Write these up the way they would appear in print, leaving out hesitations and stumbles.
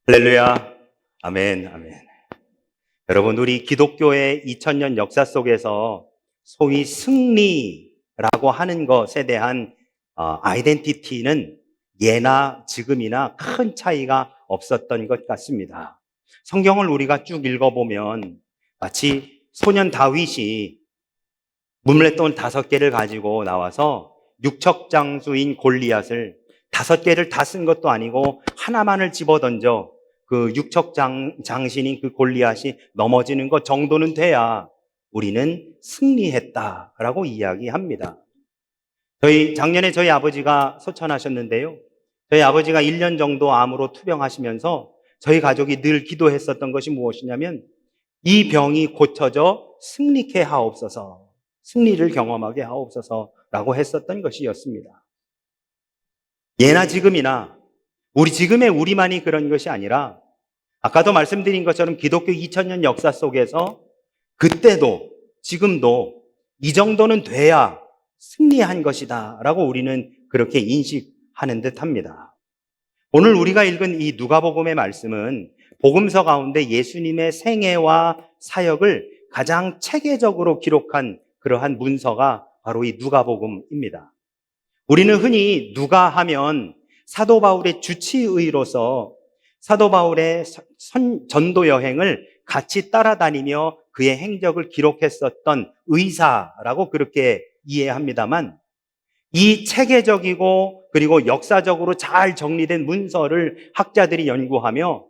할렐루야. 아멘, 아멘. 여러분, 우리 기독교의 2000년 역사 속에서 소위 승리라고 하는 것에 대한 아이덴티티는 예나 지금이나 큰 차이가 없었던 것 같습니다. 성경을 우리가 쭉 읽어보면 마치 소년 다윗이 문맷돌 5개를 가지고 나와서 육척장수인 골리앗을 5개를 다 쓴 것도 아니고 하나만을 집어던져 그 육척장신인 그 골리앗이 넘어지는 것 정도는 돼야 우리는 승리했다라고 이야기합니다. 작년에 저희 아버지가 소천하셨는데요. 저희 아버지가 1년 정도 암으로 투병하시면서 저희 가족이 늘 기도했었던 것이 무엇이냐면 이 병이 고쳐져 승리케 하옵소서, 승리를 경험하게 하옵소서라고 했었던 것이었습니다. 예나 지금이나 지금의 우리만이 그런 것이 아니라 아까도 말씀드린 것처럼 기독교 2000년 역사 속에서 그때도 지금도 이 정도는 돼야 승리한 것이다 라고 우리는 그렇게 인식하는 듯합니다. 오늘 우리가 읽은 이 누가복음의 말씀은 복음서 가운데 예수님의 생애와 사역을 가장 체계적으로 기록한 그러한 문서가 바로 이 누가복음입니다. 우리는 흔히 누가 하면 사도 바울의 주치의로서 사도 바울의 전도 여행을 같이 따라다니며 그의 행적을 기록했었던 의사라고 그렇게 이해합니다만, 이 체계적이고 그리고 역사적으로 잘 정리된 문서를 학자들이 연구하며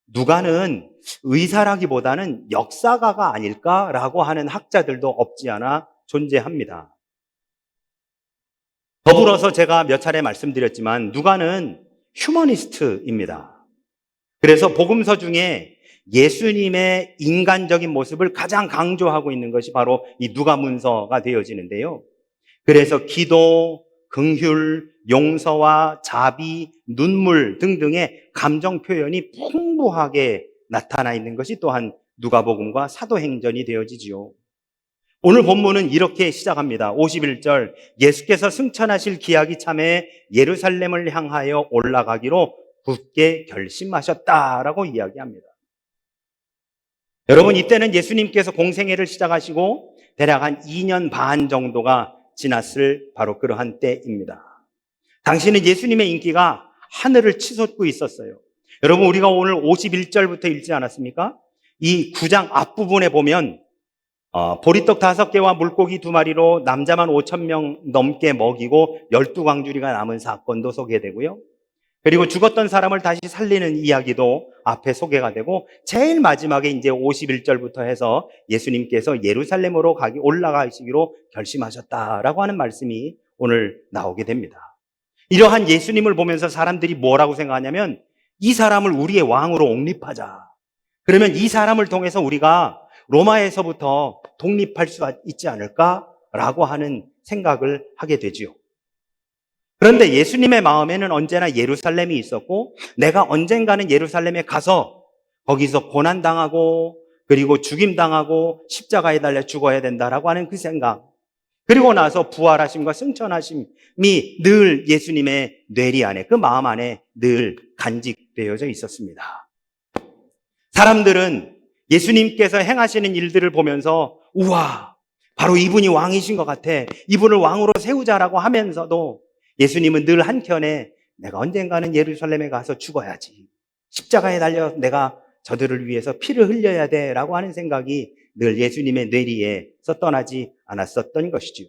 누가는 의사라기보다는 역사가가 아닐까라고 하는 학자들도 없지 않아 존재합니다. 더불어서 제가 몇 차례 말씀드렸지만 누가는 휴머니스트입니다. 그래서 복음서 중에 예수님의 인간적인 모습을 가장 강조하고 있는 것이 바로 이 누가 문서가 되어지는데요. 그래서 기도, 긍휼, 용서와 자비, 눈물 등등의 감정 표현이 풍부하게 나타나 있는 것이 또한 누가복음과 사도행전이 되어지지요. 오늘 본문은 이렇게 시작합니다. 51절, 예수께서 승천하실 기약이 참에 예루살렘을 향하여 올라가기로 굳게 결심하셨다라고 이야기합니다. 여러분, 이때는 예수님께서 공생애를 시작하시고 대략 한 2년 반 정도가 지났을 바로 그러한 때입니다. 당시는 예수님의 인기가 하늘을 치솟고 있었어요. 여러분, 우리가 오늘 51절부터 읽지 않았습니까? 이 9장 앞부분에 보면 보리떡 5개와 물고기 2마리로 남자만 5,000명 넘게 먹이고 12광주리가 남은 사건도 소개되고요. 그리고 죽었던 사람을 다시 살리는 이야기도 앞에 소개가 되고, 제일 마지막에 이제 51절부터 해서 예수님께서 예루살렘으로 올라가시기로 결심하셨다라고 하는 말씀이 오늘 나오게 됩니다. 이러한 예수님을 보면서 사람들이 뭐라고 생각하냐면, 이 사람을 우리의 왕으로 옹립하자. 그러면 이 사람을 통해서 우리가 로마에서부터 독립할 수 있지 않을까라고 하는 생각을 하게 되지요. 그런데 예수님의 마음에는 언제나 예루살렘이 있었고, 내가 언젠가는 예루살렘에 가서 거기서 고난당하고 그리고 죽임당하고 십자가에 달려 죽어야 된다라고 하는 그 생각, 그리고 나서 부활하심과 승천하심이 늘 예수님의 뇌리 안에, 그 마음 안에 늘 간직되어져 있었습니다. 사람들은 예수님께서 행하시는 일들을 보면서 우와, 바로 이분이 왕이신 것 같아, 이분을 왕으로 세우자라고 하면서도 예수님은 늘 한켠에 내가 언젠가는 예루살렘에 가서 죽어야지, 십자가에 달려 내가 저들을 위해서 피를 흘려야 돼라고 하는 생각이 늘 예수님의 뇌리에서 떠나지 않았었던 것이죠.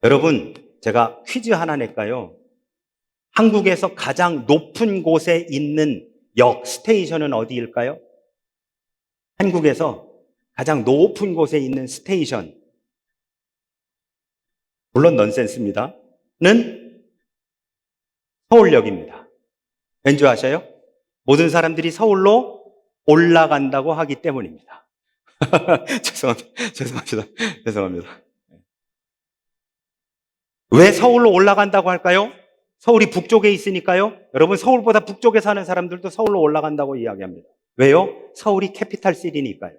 여러분, 제가 퀴즈 하나 낼까요? 한국에서 가장 높은 곳에 있는 역 스테이션은 어디일까요? 한국에서 가장 높은 곳에 있는 스테이션, 물론 넌센스입니다. 는 서울역입니다. 왠지 아셔요? 모든 사람들이 서울로 올라간다고 하기 때문입니다. 죄송합니다. 왜 서울로 올라간다고 할까요? 서울이 북쪽에 있으니까요. 여러분, 서울보다 북쪽에 사는 사람들도 서울로 올라간다고 이야기합니다. 왜요? 서울이 캐피탈시티니까요.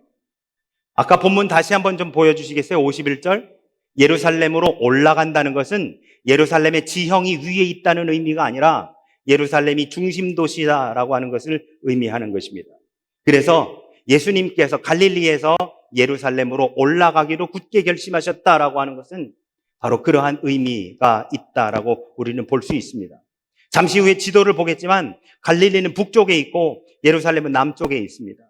아까 본문 다시 한번 좀 보여주시겠어요? 51절. 예루살렘으로 올라간다는 것은 예루살렘의 지형이 위에 있다는 의미가 아니라 예루살렘이 중심 도시다라고 하는 것을 의미하는 것입니다. 그래서 예수님께서 갈릴리에서 예루살렘으로 올라가기로 굳게 결심하셨다라고 하는 것은 바로 그러한 의미가 있다라고 우리는 볼 수 있습니다. 잠시 후에 지도를 보겠지만 갈릴리는 북쪽에 있고 예루살렘은 남쪽에 있습니다.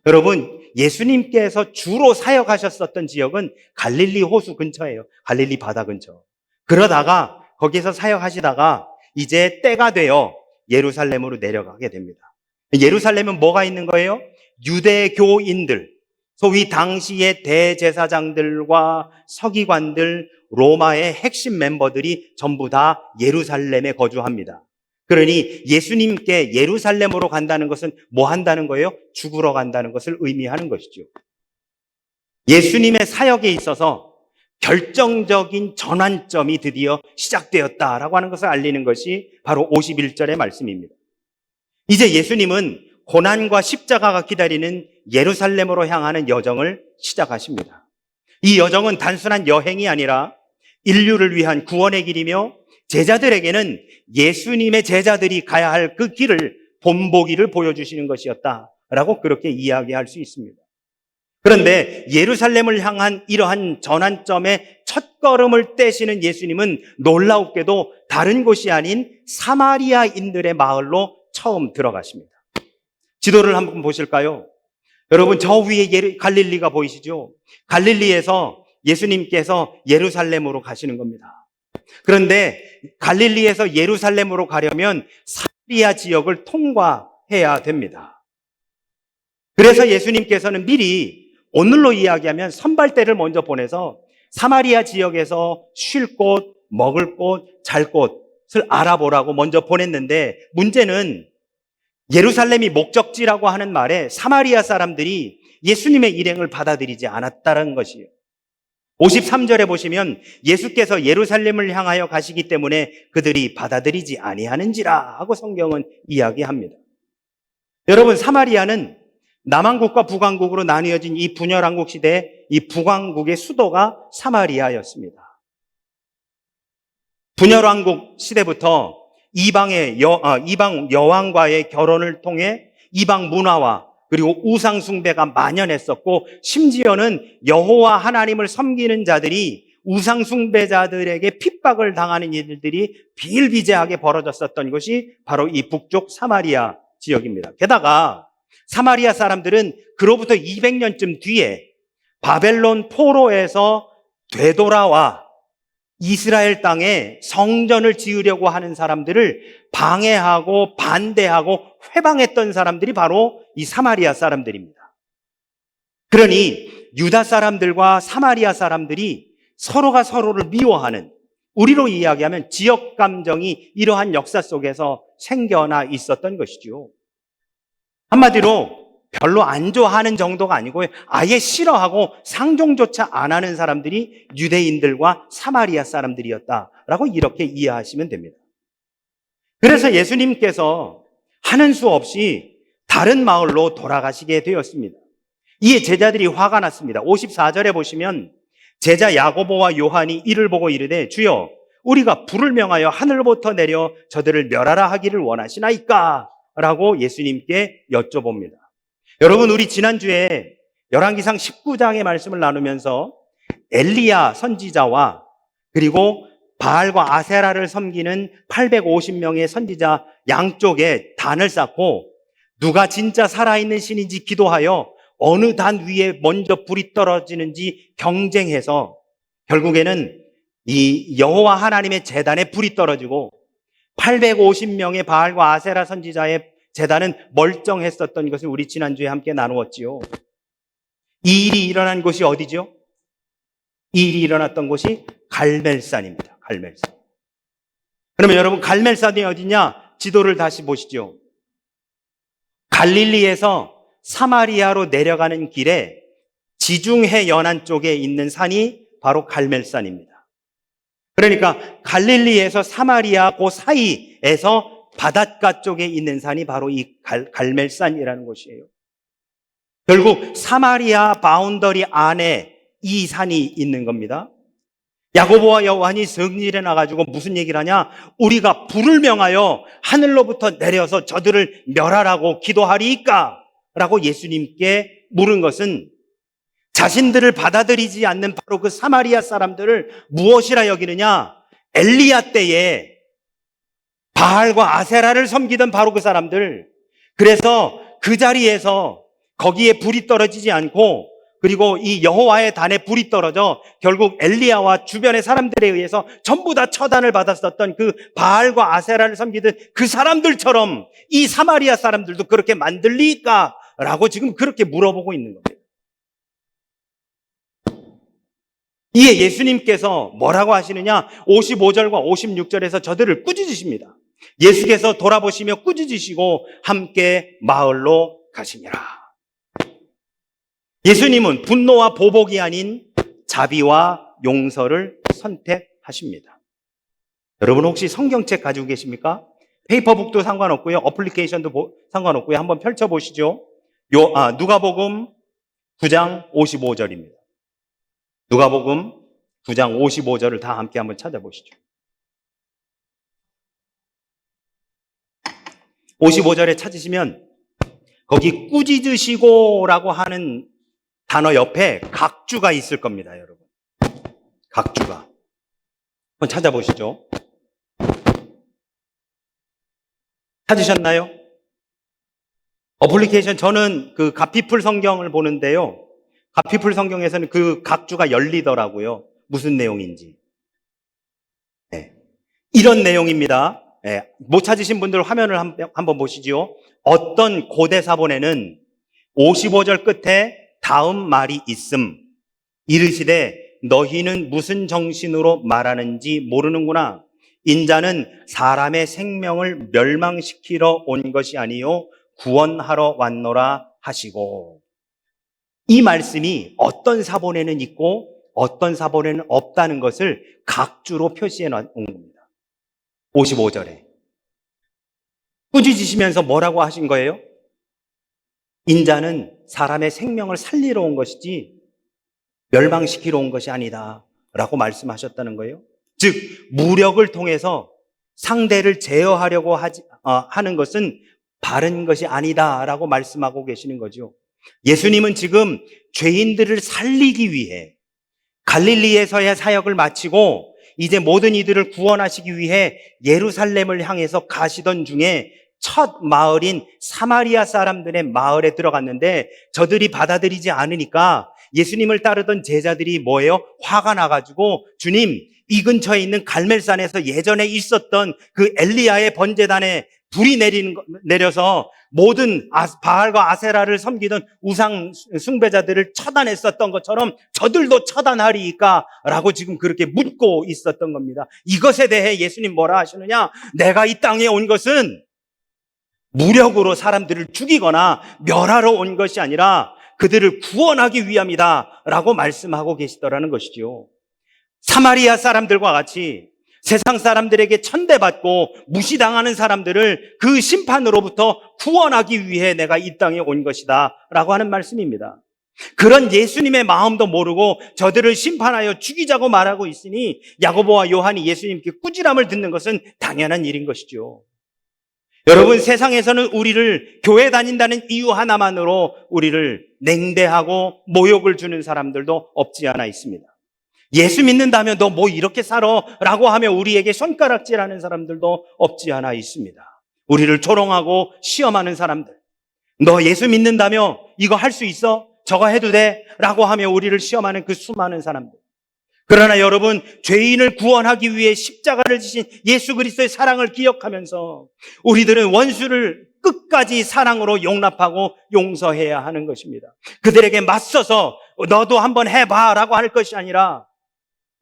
여러분, 예수님께서 주로 사역하셨었던 지역은 갈릴리 호수 근처예요. 갈릴리 바다 근처. 그러다가 거기서 사역하시다가 이제 때가 되어 예루살렘으로 내려가게 됩니다. 예루살렘은 뭐가 있는 거예요? 유대교인들, 소위 당시의 대제사장들과 서기관들, 로마의 핵심 멤버들이 전부 다 예루살렘에 거주합니다. 그러니 예수님께 예루살렘으로 간다는 것은 뭐 한다는 거예요? 죽으러 간다는 것을 의미하는 것이죠. 예수님의 사역에 있어서 결정적인 전환점이 드디어 시작되었다라고 하는 것을 알리는 것이 바로 51절의 말씀입니다. 이제 예수님은 고난과 십자가가 기다리는 예루살렘으로 향하는 여정을 시작하십니다. 이 여정은 단순한 여행이 아니라 인류를 위한 구원의 길이며 제자들에게는 예수님의 제자들이 가야 할 그 길을 본보기를 보여주시는 것이었다라고 그렇게 이야기할 수 있습니다. 그런데 예루살렘을 향한 이러한 전환점의 첫걸음을 떼시는 예수님은 놀랍게도 다른 곳이 아닌 사마리아인들의 마을로 처음 들어가십니다. 지도를 한번 보실까요? 여러분, 저 위에 갈릴리가 보이시죠? 갈릴리에서 예수님께서 예루살렘으로 가시는 겁니다. 그런데 갈릴리에서 예루살렘으로 가려면 사마리아 지역을 통과해야 됩니다. 그래서 예수님께서는 미리 오늘로 이야기하면 선발대를 먼저 보내서 사마리아 지역에서 쉴 곳, 먹을 곳, 잘 곳을 알아보라고 먼저 보냈는데, 문제는 예루살렘이 목적지라고 하는 말에 사마리아 사람들이 예수님의 일행을 받아들이지 않았다는 것이에요. 53절에 보시면 예수께서 예루살렘을 향하여 가시기 때문에 그들이 받아들이지 아니하는지라 하고 성경은 이야기합니다. 여러분, 사마리아는 남왕국과 북왕국으로 나뉘어진 이 분열왕국 시대에 이 북왕국의 수도가 사마리아였습니다. 분열왕국 시대부터 이방 여왕과의 결혼을 통해 이방 문화와 그리고 우상 숭배가 만연했었고, 심지어는 여호와 하나님을 섬기는 자들이 우상 숭배자들에게 핍박을 당하는 일들이 비일비재하게 벌어졌었던 것이 바로 이 북쪽 사마리아 지역입니다. 게다가 사마리아 사람들은 그로부터 200년쯤 뒤에 바벨론 포로에서 되돌아와 이스라엘 땅에 성전을 지으려고 하는 사람들을 방해하고 반대하고 회방했던 사람들이 바로 이 사마리아 사람들입니다. 그러니 유다 사람들과 사마리아 사람들이 서로가 서로를 미워하는, 우리로 이야기하면 지역 감정이 이러한 역사 속에서 생겨나 있었던 것이죠. 한마디로 별로 안 좋아하는 정도가 아니고 아예 싫어하고 상종조차 안 하는 사람들이 유대인들과 사마리아 사람들이었다라고 이렇게 이해하시면 됩니다. 그래서 예수님께서 하는 수 없이 다른 마을로 돌아가시게 되었습니다. 이에 제자들이 화가 났습니다. 54절에 보시면 제자 야고보와 요한이 이를 보고 이르되 주여, 우리가 불을 명하여 하늘부터 내려 저들을 멸하라 하기를 원하시나이까? 라고 예수님께 여쭤봅니다. 여러분, 우리 지난주에 열왕기상 19장의 말씀을 나누면서 엘리야 선지자와 그리고 바알과 아세라를 섬기는 850명의 선지자 양쪽에 단을 쌓고 누가 진짜 살아있는 신인지 기도하여 어느 단 위에 먼저 불이 떨어지는지 경쟁해서 결국에는 이 여호와 하나님의 제단에 불이 떨어지고 850명의 바알과 아세라 선지자의 제단은 멀쩡했었던 것을 우리 지난주에 함께 나누었지요. 이 일이 일어난 곳이 어디죠? 이 일이 일어났던 곳이 갈멜산입니다. 갈멜산. 그러면 여러분, 갈멜산이 어디냐? 지도를 다시 보시죠. 갈릴리에서 사마리아로 내려가는 길에 지중해 연안 쪽에 있는 산이 바로 갈멜산입니다. 그러니까 갈릴리에서 사마리아 그 사이에서 바닷가 쪽에 있는 산이 바로 이 갈멜산이라는 곳이에요. 결국 사마리아 바운더리 안에 이 산이 있는 겁니다. 야고보와 요한이 성질에 나가지고 무슨 얘기를 하냐? 우리가 불을 명하여 하늘로부터 내려서 저들을 멸하라고 기도하리이까? 라고 예수님께 물은 것은 자신들을 받아들이지 않는 바로 그 사마리아 사람들을 무엇이라 여기느냐? 엘리야 때에 바알과 아세라를 섬기던 바로 그 사람들. 그래서 그 자리에서 거기에 불이 떨어지지 않고, 그리고 이 여호와의 단에 불이 떨어져 결국 엘리야와 주변의 사람들에 의해서 전부 다 처단을 받았었던 그 바알과 아세라를 섬기던 그 사람들처럼 이 사마리아 사람들도 그렇게 만들리까? 라고 지금 그렇게 물어보고 있는 겁니다. 이에 예수님께서 뭐라고 하시느냐? 55절과 56절에서 저들을 꾸짖으십니다. 예수께서 돌아보시며 꾸짖으시고 함께 마을로 가시니라. 예수님은 분노와 보복이 아닌 자비와 용서를 선택하십니다. 여러분 혹시 성경책 가지고 계십니까? 페이퍼북도 상관없고요. 어플리케이션도 상관없고요. 한번 펼쳐보시죠. 누가복음 9장 55절입니다. 누가복음 9장 55절을 다 함께 한번 찾아보시죠. 55절에 찾으시면 거기 꾸짖으시고라고 하는 단어 옆에 각주가 있을 겁니다, 여러분. 각주가. 한번 찾아보시죠. 찾으셨나요? 어플리케이션, 저는 그 가피풀 성경을 보는데요. 가피풀 성경에서는 그 각주가 열리더라고요. 무슨 내용인지. 네. 이런 내용입니다. 네. 못 찾으신 분들 화면을 한번 보시죠. 어떤 고대 사본에는 55절 끝에 다음 말이 있음. 이르시되 너희는 무슨 정신으로 말하는지 모르는구나. 인자는 사람의 생명을 멸망시키러 온 것이 아니요 구원하러 왔노라 하시고. 이 말씀이 어떤 사본에는 있고 어떤 사본에는 없다는 것을 각주로 표시해 놓은 겁니다. 55절에. 꾸짖으시면서 뭐라고 하신 거예요? 인자는 사람의 생명을 살리러 온 것이지 멸망시키러 온 것이 아니다 라고 말씀하셨다는 거예요. 즉 무력을 통해서 상대를 제어하려고 하는 것은 바른 것이 아니다 라고 말씀하고 계시는 거죠. 예수님은 지금 죄인들을 살리기 위해 갈릴리에서의 사역을 마치고 이제 모든 이들을 구원하시기 위해 예루살렘을 향해서 가시던 중에 첫 마을인 사마리아 사람들의 마을에 들어갔는데 저들이 받아들이지 않으니까 예수님을 따르던 제자들이 뭐예요? 화가 나가지고 주님, 이 근처에 있는 갈멜산에서 예전에 있었던 그 엘리야의 번제단에 불이 내려서 모든 바알과 아세라를 섬기던 우상 숭배자들을 처단했었던 것처럼 저들도 처단하리이까? 라고 지금 그렇게 묻고 있었던 겁니다. 이것에 대해 예수님 뭐라 하시느냐? 내가 이 땅에 온 것은 무력으로 사람들을 죽이거나 멸하러 온 것이 아니라 그들을 구원하기 위함이다 라고 말씀하고 계시더라는 것이죠. 사마리아 사람들과 같이 세상 사람들에게 천대받고 무시당하는 사람들을 그 심판으로부터 구원하기 위해 내가 이 땅에 온 것이다 라고 하는 말씀입니다. 그런 예수님의 마음도 모르고 저들을 심판하여 죽이자고 말하고 있으니 야고보와 요한이 예수님께 꾸지람을 듣는 것은 당연한 일인 것이죠. 여러분, 세상에서는 우리를 교회 다닌다는 이유 하나만으로 우리를 냉대하고 모욕을 주는 사람들도 없지 않아 있습니다. 예수 믿는다면 너 뭐 이렇게 살아? 라고 하며 우리에게 손가락질하는 사람들도 없지 않아 있습니다. 우리를 조롱하고 시험하는 사람들. 너 예수 믿는다며 이거 할 수 있어? 저거 해도 돼? 라고 하며 우리를 시험하는 그 수많은 사람들. 그러나 여러분, 죄인을 구원하기 위해 십자가를 지신 예수 그리스도의 사랑을 기억하면서 우리들은 원수를 끝까지 사랑으로 용납하고 용서해야 하는 것입니다. 그들에게 맞서서 너도 한번 해봐 라고 할 것이 아니라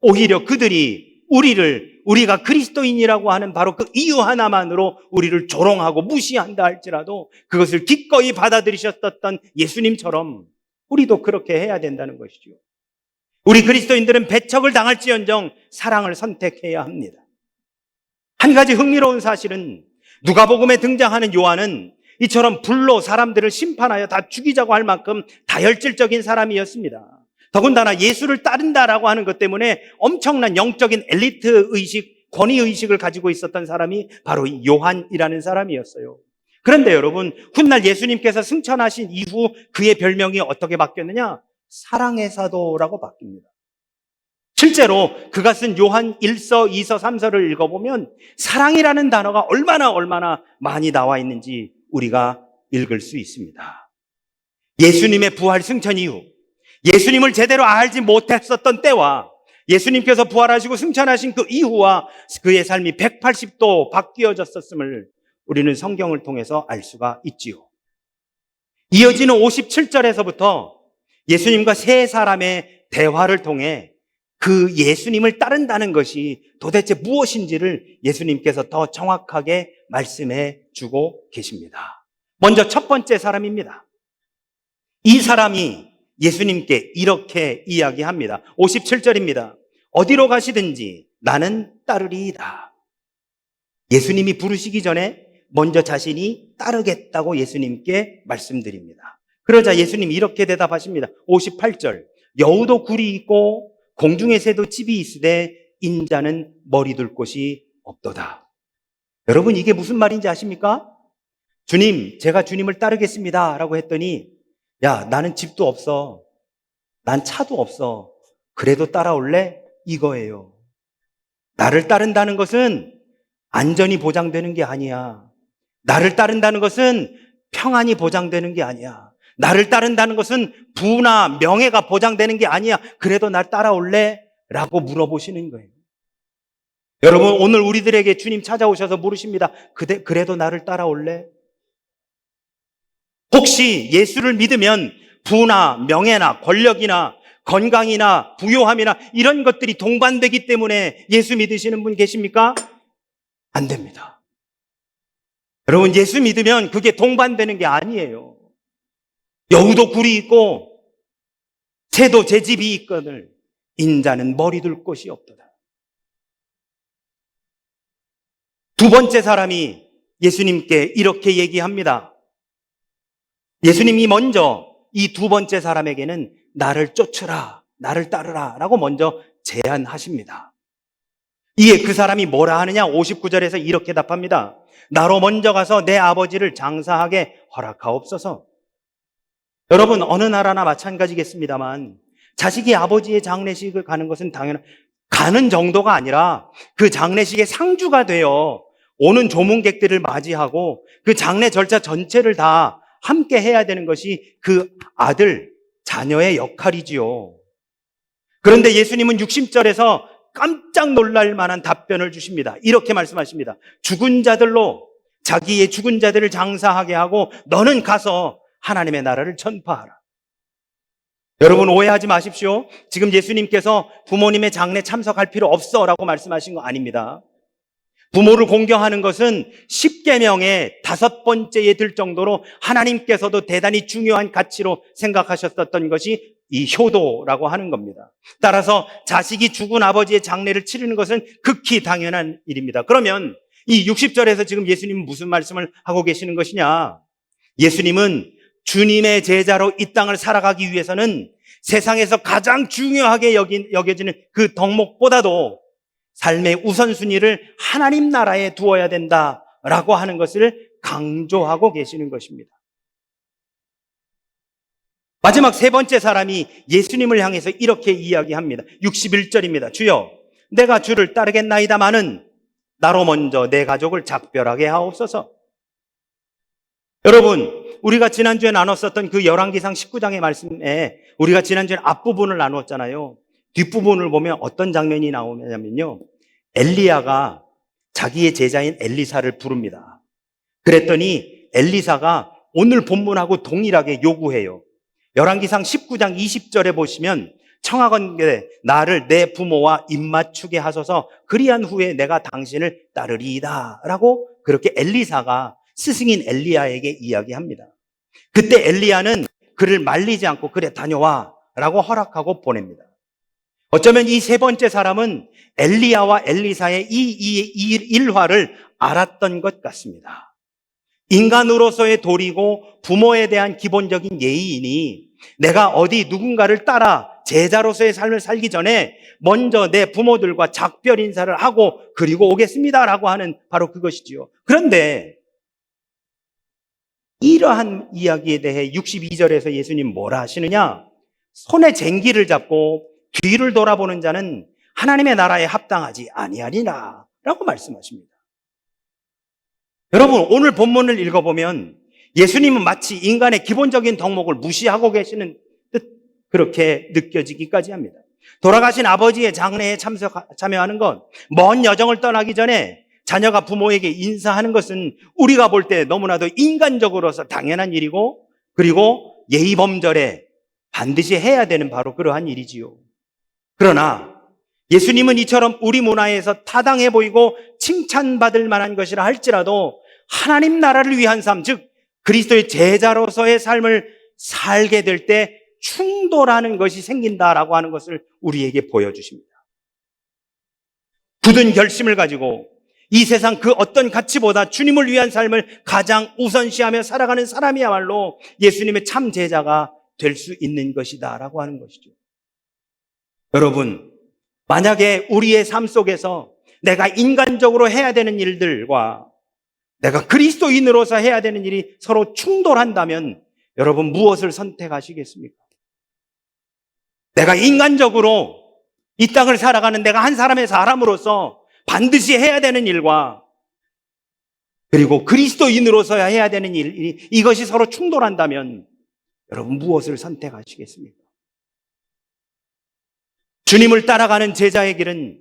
오히려 그들이 우리가 그리스도인이라고 하는 바로 그 이유 하나만으로 우리를 조롱하고 무시한다 할지라도 그것을 기꺼이 받아들이셨던 예수님처럼 우리도 그렇게 해야 된다는 것이죠. 우리 그리스도인들은 배척을 당할지언정 사랑을 선택해야 합니다. 한 가지 흥미로운 사실은 누가복음에 등장하는 요한은 이처럼 불로 사람들을 심판하여 다 죽이자고 할 만큼 다혈질적인 사람이었습니다. 더군다나 예수를 따른다라고 하는 것 때문에 엄청난 영적인 엘리트 의식, 권위 의식을 가지고 있었던 사람이 바로 이 요한이라는 사람이었어요. 그런데 여러분, 훗날 예수님께서 승천하신 이후 그의 별명이 어떻게 바뀌었느냐? 사랑의 사도라고 바뀝니다. 실제로 그가 쓴 요한 1서, 2서, 3서를 읽어보면 사랑이라는 단어가 얼마나 많이 나와 있는지 우리가 읽을 수 있습니다. 예수님의 부활 승천 이후 예수님을 제대로 알지 못했었던 때와 예수님께서 부활하시고 승천하신 그 이후와 그의 삶이 180도 바뀌어졌었음을 우리는 성경을 통해서 알 수가 있지요. 이어지는 57절에서부터 예수님과 세 사람의 대화를 통해 그 예수님을 따른다는 것이 도대체 무엇인지를 예수님께서 더 정확하게 말씀해 주고 계십니다. 먼저 첫 번째 사람입니다. 이 사람이 예수님께 이렇게 이야기합니다. 57절입니다. 어디로 가시든지 나는 따르리이다. 예수님이 부르시기 전에 먼저 자신이 따르겠다고 예수님께 말씀드립니다. 그러자 예수님이 이렇게 대답하십니다. 58절. 여우도 굴이 있고 공중의 새도 집이 있으되 인자는 머리 둘 곳이 없도다. 여러분, 이게 무슨 말인지 아십니까? 주님, 제가 주님을 따르겠습니다 라고 했더니, 야, 나는 집도 없어, 난 차도 없어, 그래도 따라올래? 이거예요. 나를 따른다는 것은 안전이 보장되는 게 아니야. 나를 따른다는 것은 평안이 보장되는 게 아니야. 나를 따른다는 것은 부나 명예가 보장되는 게 아니야. 그래도 날 따라올래? 라고 물어보시는 거예요. 여러분, 오늘 우리들에게 주님 찾아오셔서 물으십니다. 그래도 나를 따라올래? 혹시 예수를 믿으면 부나 명예나 권력이나 건강이나 부요함이나 이런 것들이 동반되기 때문에 예수 믿으시는 분 계십니까? 안 됩니다. 여러분, 예수 믿으면 그게 동반되는 게 아니에요. 여우도 굴이 있고 새도 제 집이 있거늘 인자는 머리 둘 곳이 없도다. 두 번째 사람이 예수님께 이렇게 얘기합니다. 예수님이 먼저 이 두 번째 사람에게는 나를 쫓으라, 나를 따르라 라고 먼저 제안하십니다. 이에 그 사람이 뭐라 하느냐? 59절에서 이렇게 답합니다. 나로 먼저 가서 내 아버지를 장사하게 허락하옵소서. 여러분, 어느 나라나 마찬가지겠습니다만 자식이 아버지의 장례식을 가는 것은 당연한, 가는 정도가 아니라 그 장례식의 상주가 되어 오는 조문객들을 맞이하고 그 장례 절차 전체를 다 함께 해야 되는 것이 그 아들, 자녀의 역할이지요. 그런데 예수님은 60절에서 깜짝 놀랄 만한 답변을 주십니다. 이렇게 말씀하십니다. 죽은 자들로 자기의 죽은 자들을 장사하게 하고 너는 가서 하나님의 나라를 전파하라. 여러분, 오해하지 마십시오. 지금 예수님께서 부모님의 장례 참석할 필요 없어 라고 말씀하신 거 아닙니다. 부모를 공경하는 것은 10계명의 5번째에 들 정도로 하나님께서도 대단히 중요한 가치로 생각하셨었던 것이 이 효도라고 하는 겁니다. 따라서 자식이 죽은 아버지의 장례를 치르는 것은 극히 당연한 일입니다. 그러면 이 60절에서 지금 예수님은 무슨 말씀을 하고 계시는 것이냐? 예수님은 주님의 제자로 이 땅을 살아가기 위해서는 세상에서 가장 중요하게 여겨지는 그 덕목보다도 삶의 우선순위를 하나님 나라에 두어야 된다라고 하는 것을 강조하고 계시는 것입니다. 마지막 세 번째 사람이 예수님을 향해서 이렇게 이야기합니다. 61절입니다. 주여, 내가 주를 따르겠나이다마는 나로 먼저 내 가족을 작별하게 하옵소서. 여러분, 우리가 지난주에 나눴었던 그 열왕기상 19장의 말씀에 우리가 지난주에 앞부분을 나누었잖아요. 뒷부분을 보면 어떤 장면이 나오냐면요, 엘리야가 자기의 제자인 엘리사를 부릅니다. 그랬더니 엘리사가 오늘 본문하고 동일하게 요구해요. 열왕기상 19장 20절에 보시면 청하건대 나를 내 부모와 입맞추게 하소서, 그리한 후에 내가 당신을 따르리이다 라고 그렇게 엘리사가 스승인 엘리야에게 이야기합니다. 그때 엘리야는 그를 말리지 않고 그래 다녀와 라고 허락하고 보냅니다. 어쩌면 이 세 번째 사람은 엘리야와 엘리사의 이 일화를 알았던 것 같습니다. 인간으로서의 도리고 부모에 대한 기본적인 예의이니 내가 어디 누군가를 따라 제자로서의 삶을 살기 전에 먼저 내 부모들과 작별 인사를 하고 그리고 오겠습니다라고 하는 바로 그것이지요. 그런데 이러한 이야기에 대해 62절에서 예수님 뭐라 하시느냐? 손에 쟁기를 잡고 뒤를 돌아보는 자는 하나님의 나라에 합당하지 아니하리라 라고 말씀하십니다. 여러분, 오늘 본문을 읽어보면 예수님은 마치 인간의 기본적인 덕목을 무시하고 계시는 듯 그렇게 느껴지기까지 합니다. 돌아가신 아버지의 장례에 참여하는 것, 먼 여정을 떠나기 전에 자녀가 부모에게 인사하는 것은 우리가 볼 때 너무나도 인간적으로서 당연한 일이고, 그리고 예의범절에 반드시 해야 되는 바로 그러한 일이지요. 그러나 예수님은 이처럼 우리 문화에서 타당해 보이고 칭찬받을 만한 것이라 할지라도 하나님 나라를 위한 삶, 즉 그리스도의 제자로서의 삶을 살게 될 때 충돌하는 것이 생긴다라고 하는 것을 우리에게 보여주십니다. 굳은 결심을 가지고 이 세상 그 어떤 가치보다 주님을 위한 삶을 가장 우선시하며 살아가는 사람이야말로 예수님의 참 제자가 될 수 있는 것이다 라고 하는 것이죠. 여러분, 만약에 우리의 삶 속에서 내가 인간적으로 해야 되는 일들과 내가 그리스도인으로서 해야 되는 일이 서로 충돌한다면 여러분 무엇을 선택하시겠습니까? 내가 인간적으로 이 땅을 살아가는 내가 한 사람의 사람으로서 반드시 해야 되는 일과 그리고 그리스도인으로서야 해야 되는 일, 이것이 서로 충돌한다면 여러분 무엇을 선택하시겠습니까? 주님을 따라가는 제자의 길은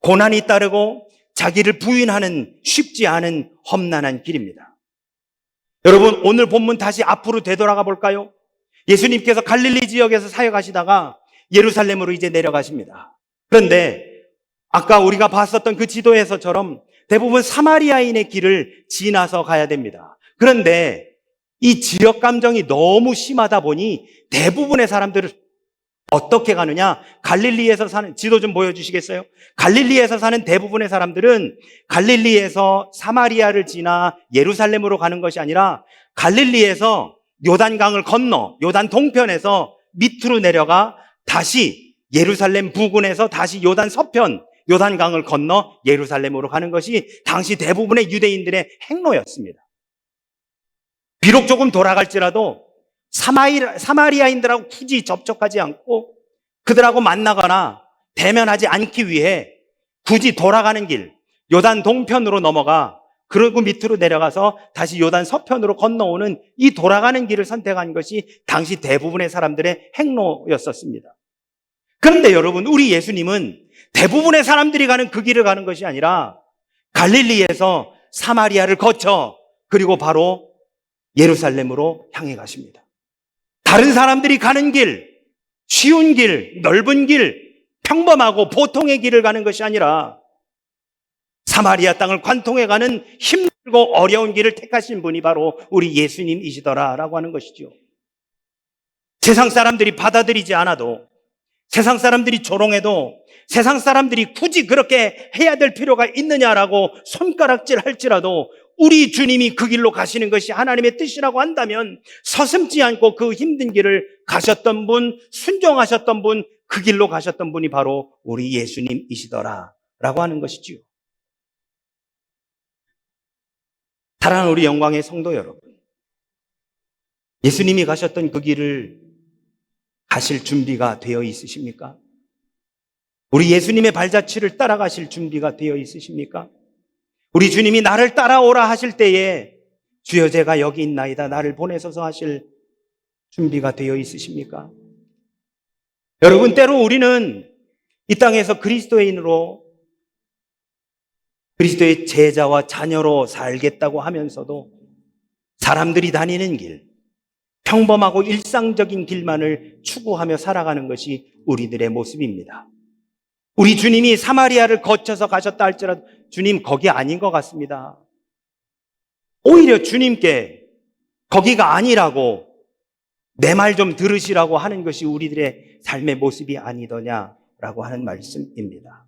고난이 따르고 자기를 부인하는 쉽지 않은 험난한 길입니다. 여러분, 오늘 본문 다시 앞으로 되돌아가 볼까요? 예수님께서 갈릴리 지역에서 사역하시다가 예루살렘으로 이제 내려가십니다. 그런데 아까 우리가 봤었던 그 지도에서처럼 대부분 사마리아인의 길을 지나서 가야 됩니다. 그런데 이 지역 감정이 너무 심하다 보니 대부분의 사람들을 어떻게 가느냐? 갈릴리에서 사는, 지도 좀 보여주시겠어요? 갈릴리에서 사는 대부분의 사람들은 갈릴리에서 사마리아를 지나 예루살렘으로 가는 것이 아니라 갈릴리에서 요단강을 건너 요단 동편에서 밑으로 내려가 다시 예루살렘 부근에서 다시 요단 서편 요단강을 건너 예루살렘으로 가는 것이 당시 대부분의 유대인들의 행로였습니다. 비록 조금 돌아갈지라도 사마리아인들하고 굳이 접촉하지 않고 그들하고 만나거나 대면하지 않기 위해 굳이 돌아가는 길, 요단 동편으로 넘어가 그리고 밑으로 내려가서 다시 요단 서편으로 건너오는 이 돌아가는 길을 선택한 것이 당시 대부분의 사람들의 행로였었습니다. 그런데 여러분, 우리 예수님은 대부분의 사람들이 가는 그 길을 가는 것이 아니라 갈릴리에서 사마리아를 거쳐 그리고 바로 예루살렘으로 향해 가십니다. 다른 사람들이 가는 길, 쉬운 길, 넓은 길, 평범하고 보통의 길을 가는 것이 아니라 사마리아 땅을 관통해 가는 힘들고 어려운 길을 택하신 분이 바로 우리 예수님이시더라라고 하는 것이죠. 세상 사람들이 받아들이지 않아도, 세상 사람들이 조롱해도, 세상 사람들이 굳이 그렇게 해야 될 필요가 있느냐라고 손가락질 할지라도 우리 주님이 그 길로 가시는 것이 하나님의 뜻이라고 한다면 서슴지 않고 그 힘든 길을 가셨던 분, 순종하셨던 분, 그 길로 가셨던 분이 바로 우리 예수님이시더라라고 하는 것이지요. 사랑하는 우리 영광의 성도 여러분, 예수님이 가셨던 그 길을 가실 준비가 되어 있으십니까? 우리 예수님의 발자취를 따라가실 준비가 되어 있으십니까? 우리 주님이 나를 따라오라 하실 때에 주여 제가 여기 있나이다 나를 보내소서 하실 준비가 되어 있으십니까? 여러분, 때로 우리는 이 땅에서 그리스도인으로 그리스도의 제자와 자녀로 살겠다고 하면서도 사람들이 다니는 길, 평범하고 일상적인 길만을 추구하며 살아가는 것이 우리들의 모습입니다. 우리 주님이 사마리아를 거쳐서 가셨다 할지라도 주님 거기 아닌 것 같습니다. 오히려 주님께 거기가 아니라고 내 말 좀 들으시라고 하는 것이 우리들의 삶의 모습이 아니더냐라고 하는 말씀입니다.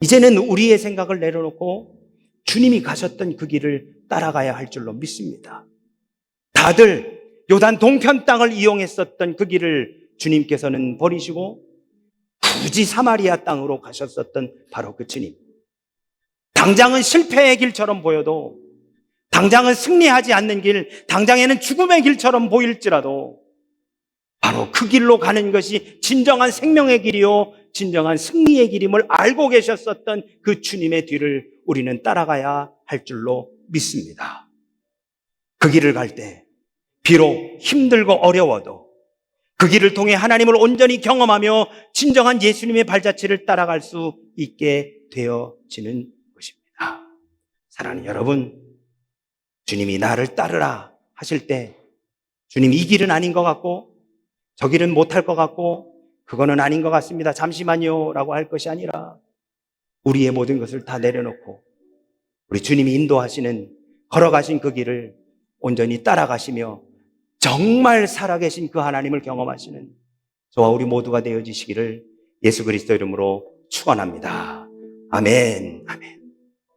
이제는 우리의 생각을 내려놓고 주님이 가셨던 그 길을 따라가야 할 줄로 믿습니다. 다들 요단 동편 땅을 이용했었던 그 길을 주님께서는 버리시고 굳이 사마리아 땅으로 가셨었던 바로 그 주님. 당장은 실패의 길처럼 보여도, 당장은 승리하지 않는 길, 당장에는 죽음의 길처럼 보일지라도 바로 그 길로 가는 것이 진정한 생명의 길이요 진정한 승리의 길임을 알고 계셨었던 그 주님의 뒤를 우리는 따라가야 할 줄로 믿습니다. 그 길을 갈 때 비록 힘들고 어려워도 그 길을 통해 하나님을 온전히 경험하며 진정한 예수님의 발자취를 따라갈 수 있게 되어지는 것입니다. 사랑하는 여러분, 주님이 나를 따르라 하실 때 주님 이 길은 아닌 것 같고 저 길은 못할 것 같고 그거는 아닌 것 같습니다. 잠시만요 라고 할 것이 아니라 우리의 모든 것을 다 내려놓고 우리 주님이 인도하시는 걸어가신 그 길을 온전히 따라가시며 정말 살아계신 그 하나님을 경험하시는 저와 우리 모두가 되어지시기를 예수 그리스도 이름으로 축원합니다. 아멘. 아멘.